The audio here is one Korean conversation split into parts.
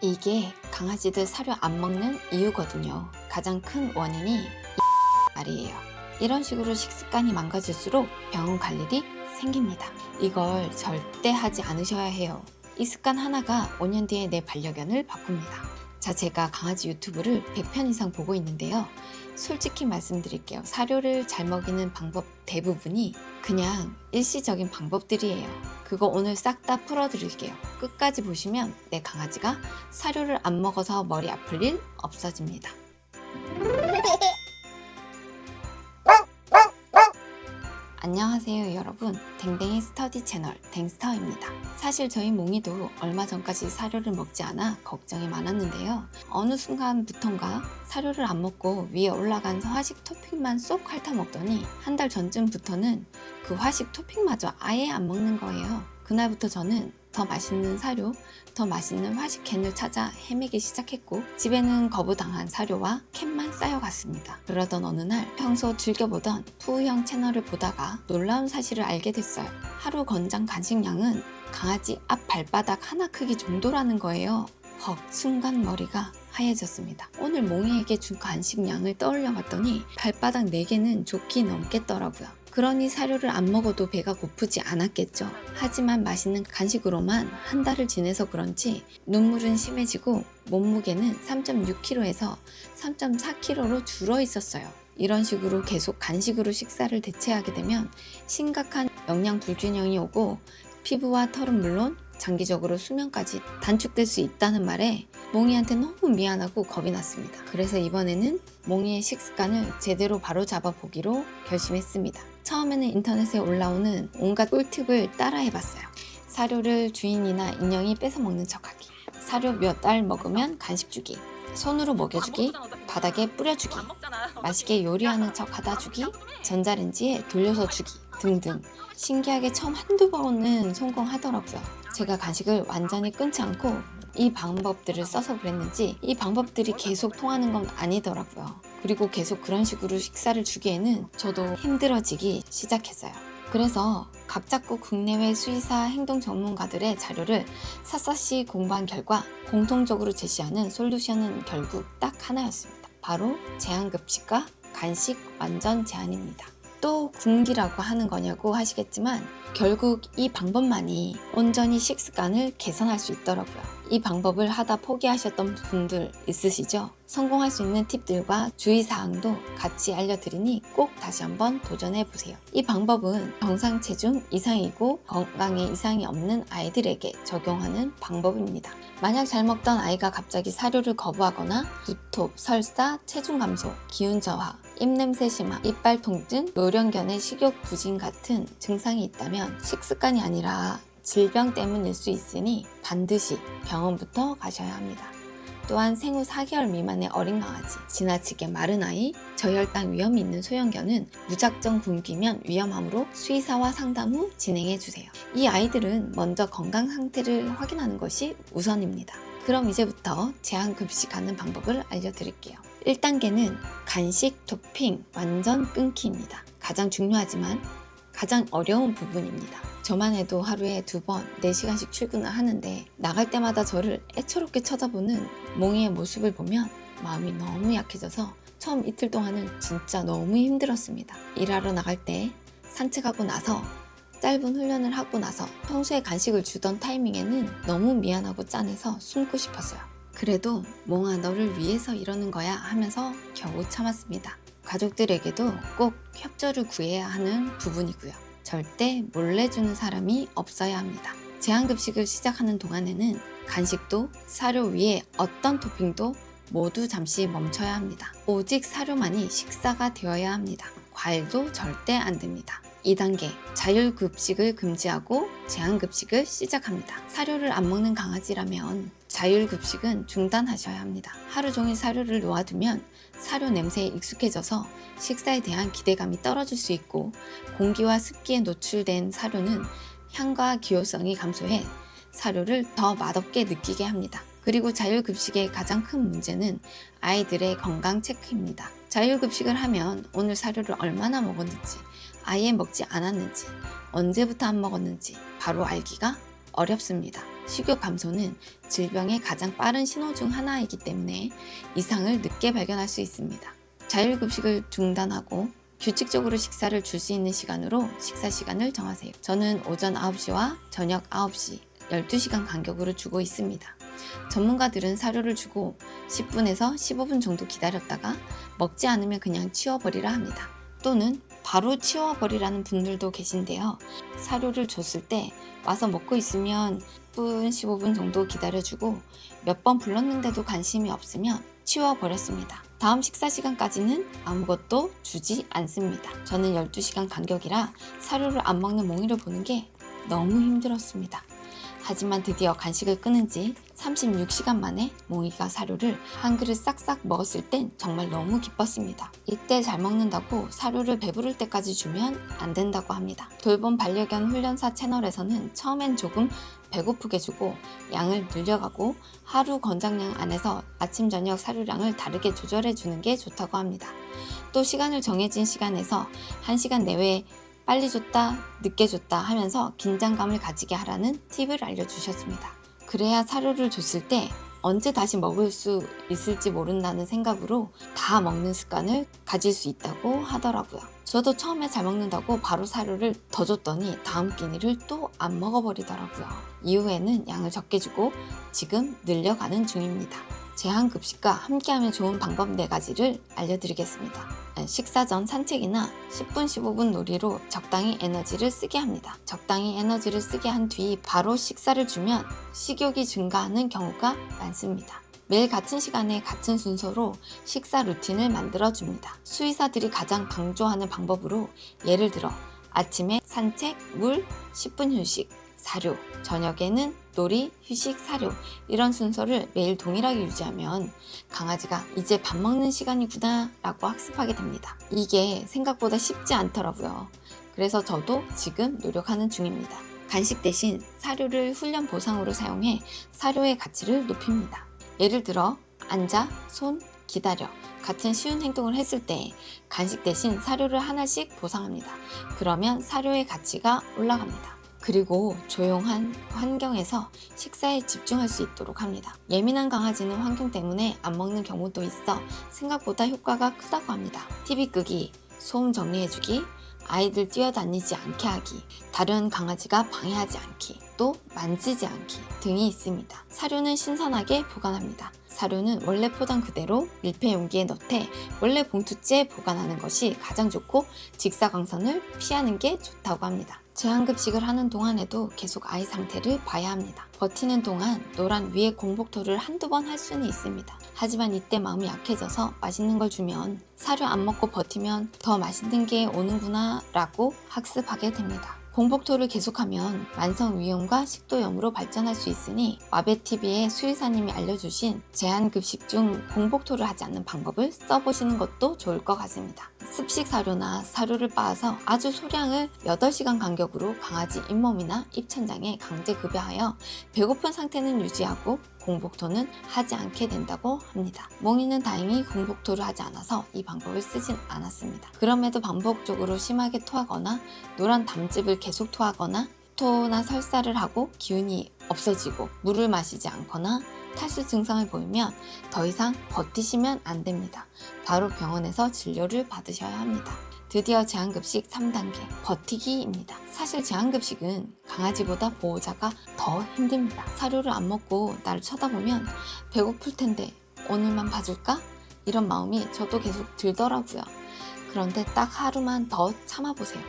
이게 강아지들 사료 안 먹는 이유거든요. 가장 큰 원인이 말이에요. 이런 식으로 식습관이 망가질수록 병원 갈 일이 생깁니다. 이걸 절대 하지 않으셔야 해요. 이 습관 하나가 5년 뒤에 내 반려견을 바꿉니다. 자, 제가 강아지 유튜브를 100편 이상 보고 있는데요. 솔직히 말씀드릴게요. 사료를 잘 먹이는 방법 대부분이 그냥 일시적인 방법들이에요. 그거 오늘 싹 다 풀어드릴게요. 끝까지 보시면 내 강아지가 사료를 안 먹어서 머리 아플 일 없어집니다. 안녕하세요 여러분, 댕댕이 스터디 채널 댕스터입니다. 사실 저희 몽이도 얼마 전까지 사료를 먹지 않아 걱정이 많았는데요. 어느 순간부턴가 사료를 안 먹고 위에 올라간 화식 토핑만 쏙 핥아 먹더니 한 달 전쯤부터는 그 화식 토핑마저 아예 안 먹는 거예요. 그날부터 저는 더 맛있는 사료, 더 맛있는 화식 캔을 찾아 헤매기 시작했고, 집에는 거부당한 사료와 캔만 쌓여갔습니다. 그러던 어느 날 평소 즐겨보던 푸우형 채널을 보다가 놀라운 사실을 알게 됐어요. 하루 권장 간식량은 강아지 앞 발바닥 하나 크기 정도라는 거예요. 헉, 순간 머리가 하얘졌습니다. 오늘 몽이에게 준 간식량을 떠올려 봤더니 발바닥 4개는 좋게 넘겠더라고요. 그러니 사료를 안 먹어도 배가 고프지 않았겠죠. 하지만 맛있는 간식으로만 한 달을 지내서 그런지 눈물은 심해지고 몸무게는 3.6kg에서 3.4kg로 줄어 있었어요. 이런 식으로 계속 간식으로 식사를 대체하게 되면 심각한 영양 불균형이 오고 피부와 털은 물론 장기적으로 수명까지 단축될 수 있다는 말에 몽이한테 너무 미안하고 겁이 났습니다. 그래서 이번에는 몽이의 식습관을 제대로 바로잡아 보기로 결심했습니다. 처음에는 인터넷에 올라오는 온갖 꿀팁을 따라해봤어요. 사료를 주인이나 인형이 뺏어 먹는 척하기, 사료 몇 알 먹으면 간식 주기, 손으로 먹여주기, 바닥에 뿌려주기, 맛있게 요리하는 척 하다 주기, 전자레인지에 돌려서 주기 등등. 신기하게 처음 한두 번은 성공하더라고요. 제가 간식을 완전히 끊지 않고 이 방법들을 써서 그랬는지 이 방법들이 계속 통하는 건 아니더라고요. 그리고 계속 그런 식으로 식사를 주기에는 저도 힘들어지기 시작했어요. 그래서 각 잡고 국내외 수의사 행동 전문가들의 자료를 샅샅이 공부한 결과 공통적으로 제시하는 솔루션은 결국 딱 하나였습니다. 바로 제한급식과 간식 완전 제한입니다. 또 굶기라고 하는 거냐고 하시겠지만 결국 이 방법만이 온전히 식습관을 개선할 수 있더라고요. 이 방법을 하다 포기하셨던 분들 있으시죠? 성공할 수 있는 팁들과 주의사항도 같이 알려드리니 꼭 다시 한번 도전해보세요. 이 방법은 정상 체중 이상이고 건강에 이상이 없는 아이들에게 적용하는 방법입니다. 만약 잘 먹던 아이가 갑자기 사료를 거부하거나 구토, 설사, 체중 감소, 기운 저하, 입냄새 심화, 이빨 통증, 노령견의 식욕 부진 같은 증상이 있다면 식습관이 아니라 질병 때문일 수 있으니 반드시 병원부터 가셔야 합니다. 또한 생후 4개월 미만의 어린 강아지, 지나치게 마른 아이, 저혈당 위험이 있는 소형견은 무작정 굶기면 위험하므로 수의사와 상담 후 진행해주세요. 이 아이들은 먼저 건강 상태를 확인하는 것이 우선입니다. 그럼 이제부터 제한급식하는 방법을 알려드릴게요. 1단계는 간식 토핑 완전 끊기입니다. 가장 중요하지만 가장 어려운 부분입니다. 저만 해도 하루에 2번 4시간씩 출근을 하는데 나갈 때마다 저를 애처롭게 쳐다보는 몽이의 모습을 보면 마음이 너무 약해져서 처음 이틀 동안은 진짜 너무 힘들었습니다. 일하러 나갈 때 산책하고 나서 짧은 훈련을 하고 나서 평소에 간식을 주던 타이밍에는 너무 미안하고 짠해서 숨고 싶었어요. 그래도 몽아 너를 위해서 이러는 거야 하면서 겨우 참았습니다. 가족들에게도 꼭 협조를 구해야 하는 부분이고요. 절대 몰래 주는 사람이 없어야 합니다. 제한급식을 시작하는 동안에는 간식도 사료 위에 어떤 토핑도 모두 잠시 멈춰야 합니다. 오직 사료만이 식사가 되어야 합니다. 과일도 절대 안 됩니다. 2단계 자율급식을 금지하고 제한급식을 시작합니다. 사료를 안 먹는 강아지라면 자율급식은 중단하셔야 합니다. 하루 종일 사료를 놓아두면 사료 냄새에 익숙해져서 식사에 대한 기대감이 떨어질 수 있고, 공기와 습기에 노출된 사료는 향과 기호성이 감소해 사료를 더 맛없게 느끼게 합니다. 그리고 자율급식의 가장 큰 문제는 아이들의 건강 체크입니다. 자율급식을 하면 오늘 사료를 얼마나 먹었는지, 아예 먹지 않았는지, 언제부터 안 먹었는지 바로 알기가 어렵습니다. 식욕 감소는 질병의 가장 빠른 신호 중 하나이기 때문에 이상을 늦게 발견할 수 있습니다. 자율급식을 중단하고 규칙적으로 식사를 줄 수 있는 시간으로 식사 시간을 정하세요. 저는 오전 9시와 저녁 9시 12시간 간격으로 주고 있습니다. 전문가들은 사료를 주고 10분에서 15분 정도 기다렸다가 먹지 않으면 그냥 치워버리라 합니다. 또는 바로 치워버리라는 분들도 계신데요. 사료를 줬을 때 와서 먹고 있으면 10분, 15분 정도 기다려주고 몇 번 불렀는데도 관심이 없으면 치워버렸습니다. 다음 식사 시간까지는 아무것도 주지 않습니다. 저는 12시간 간격이라 사료를 안 먹는 몽이를 보는 게 너무 힘들었습니다. 하지만 드디어 간식을 끊은 지 36시간 만에 몽이가 사료를 한 그릇 싹싹 먹었을 땐 정말 너무 기뻤습니다. 이때 잘 먹는다고 사료를 배부를 때까지 주면 안 된다고 합니다. 돌봄 반려견 훈련사 채널에서는 처음엔 조금 배고프게 주고 양을 늘려가고 하루 권장량 안에서 아침 저녁 사료량을 다르게 조절해 주는 게 좋다고 합니다. 또 시간을 정해진 시간에서 1시간 내외에 빨리 줬다, 늦게 줬다 하면서 긴장감을 가지게 하라는 팁을 알려주셨습니다. 그래야 사료를 줬을 때 언제 다시 먹을 수 있을지 모른다는 생각으로 다 먹는 습관을 가질 수 있다고 하더라고요. 저도 처음에 잘 먹는다고 바로 사료를 더 줬더니 다음 끼니를 또 안 먹어버리더라고요. 이후에는 양을 적게 주고 지금 늘려가는 중입니다. 제한급식과 함께하면 좋은 방법 4가지를 알려드리겠습니다. 식사 전 산책이나 10분, 15분 놀이로 적당히 에너지를 쓰게 합니다. 적당히 에너지를 쓰게 한 뒤 바로 식사를 주면 식욕이 증가하는 경우가 많습니다. 매일 같은 시간에 같은 순서로 식사 루틴을 만들어줍니다. 수의사들이 가장 강조하는 방법으로 예를 들어 아침에 산책, 물, 10분 휴식, 사료, 저녁에는 놀이, 휴식, 사료 이런 순서를 매일 동일하게 유지하면 강아지가 이제 밥 먹는 시간이구나 라고 학습하게 됩니다. 이게 생각보다 쉽지 않더라고요. 그래서 저도 지금 노력하는 중입니다. 간식 대신 사료를 훈련 보상으로 사용해 사료의 가치를 높입니다. 예를 들어 앉아, 손, 기다려 같은 쉬운 행동을 했을 때 간식 대신 사료를 하나씩 보상합니다. 그러면 사료의 가치가 올라갑니다. 그리고 조용한 환경에서 식사에 집중할 수 있도록 합니다. 예민한 강아지는 환경 때문에 안 먹는 경우도 있어 생각보다 효과가 크다고 합니다. TV 끄기, 소음 정리해주기, 아이들 뛰어다니지 않게 하기, 다른 강아지가 방해하지 않기, 또 만지지 않기 등이 있습니다. 사료는 신선하게 보관합니다. 사료는 원래 포장 그대로 밀폐 용기에 넣되 원래 봉투째에 보관하는 것이 가장 좋고 직사광선을 피하는 게 좋다고 합니다. 제한급식을 하는 동안에도 계속 아이 상태를 봐야 합니다. 버티는 동안 노란 위에 공복토를 한두 번 할 수는 있습니다. 하지만 이때 마음이 약해져서 맛있는 걸 주면 사료 안 먹고 버티면 더 맛있는 게 오는구나 라고 학습하게 됩니다. 공복토를 계속하면 만성위염과 식도염으로 발전할 수 있으니 와베TV의 수의사님이 알려주신 제한급식 중 공복토를 하지 않는 방법을 써보시는 것도 좋을 것 같습니다. 습식 사료나 사료를 빻아서 아주 소량을 8시간 간격으로 강아지 잇몸이나 입천장에 강제 급여하여 배고픈 상태는 유지하고 공복토는 하지 않게 된다고 합니다. 몽이는 다행히 공복토를 하지 않아서 이 방법을 쓰진 않았습니다. 그럼에도 반복적으로 심하게 토하거나 노란 담즙을 계속 토하거나 토나 설사를 하고 기운이 없어지고 물을 마시지 않거나 탈수 증상을 보이면 더 이상 버티시면 안 됩니다. 바로 병원에서 진료를 받으셔야 합니다. 드디어 제한급식 3단계 버티기입니다. 사실 제한급식은 강아지보다 보호자가 더 힘듭니다. 사료를 안 먹고 나를 쳐다보면 배고플 텐데 오늘만 봐줄까? 이런 마음이 저도 계속 들더라고요. 그런데 딱 하루만 더 참아보세요.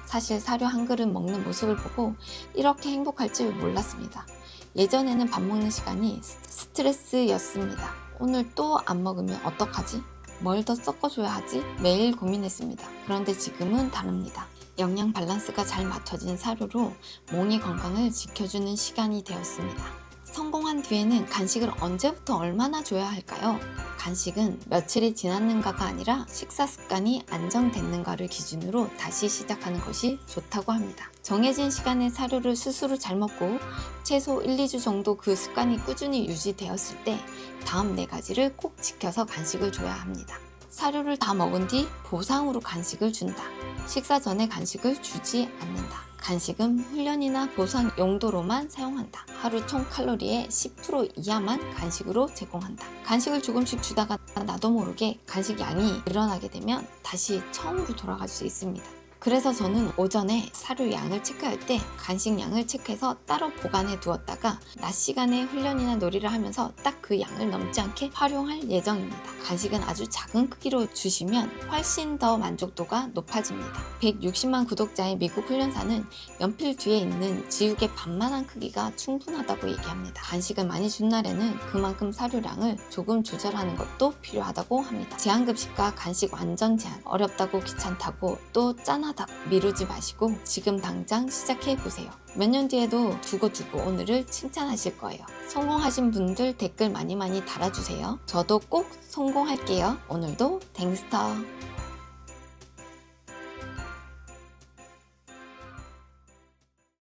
사실 사료 한 그릇 먹는 모습을 보고 이렇게 행복할 줄 몰랐습니다. 예전에는 밥 먹는 시간이 스트레스였습니다. 오늘 또 안 먹으면 어떡하지? 뭘 더 섞어줘야 하지? 매일 고민했습니다. 그런데 지금은 다릅니다. 영양 밸런스가 잘 맞춰진 사료로 몽이 건강을 지켜주는 시간이 되었습니다. 성공한 뒤에는 간식을 언제부터 얼마나 줘야 할까요? 간식은 며칠이 지났는가가 아니라 식사 습관이 안정됐는가를 기준으로 다시 시작하는 것이 좋다고 합니다. 정해진 시간에 사료를 스스로 잘 먹고 최소 1, 2주 정도 그 습관이 꾸준히 유지되었을 때 다음 4가지를 꼭 지켜서 간식을 줘야 합니다. 사료를 다 먹은 뒤 보상으로 간식을 준다. 식사 전에 간식을 주지 않는다. 간식은 훈련이나 보상 용도로만 사용한다. 하루 총 칼로리의 10% 이하만 간식으로 제공한다. 간식을 조금씩 주다가 나도 모르게 간식 양이 늘어나게 되면 다시 처음으로 돌아갈 수 있습니다. 그래서 저는 오전에 사료 양을 체크할 때 간식 양을 체크해서 따로 보관해 두었다가 낮 시간에 훈련이나 놀이를 하면서 딱 그 양을 넘지 않게 활용할 예정입니다. 간식은 아주 작은 크기로 주시면 훨씬 더 만족도가 높아집니다. 160만 구독자의 미국 훈련사는 연필 뒤에 있는 지우개 반만한 크기가 충분하다고 얘기합니다. 간식을 많이 준 날에는 그만큼 사료량을 조금 조절하는 것도 필요하다고 합니다. 제한급식과 간식 완전 제한, 어렵다고 귀찮다고 또 짠하다고 미루지 마시고 지금 당장 시작해보세요. 몇 년 뒤에도 두고두고 오늘을 칭찬하실 거예요. 성공하신 분들 댓글 많이 달아주세요. 저도 꼭 성공할게요. 오늘도 댕스터.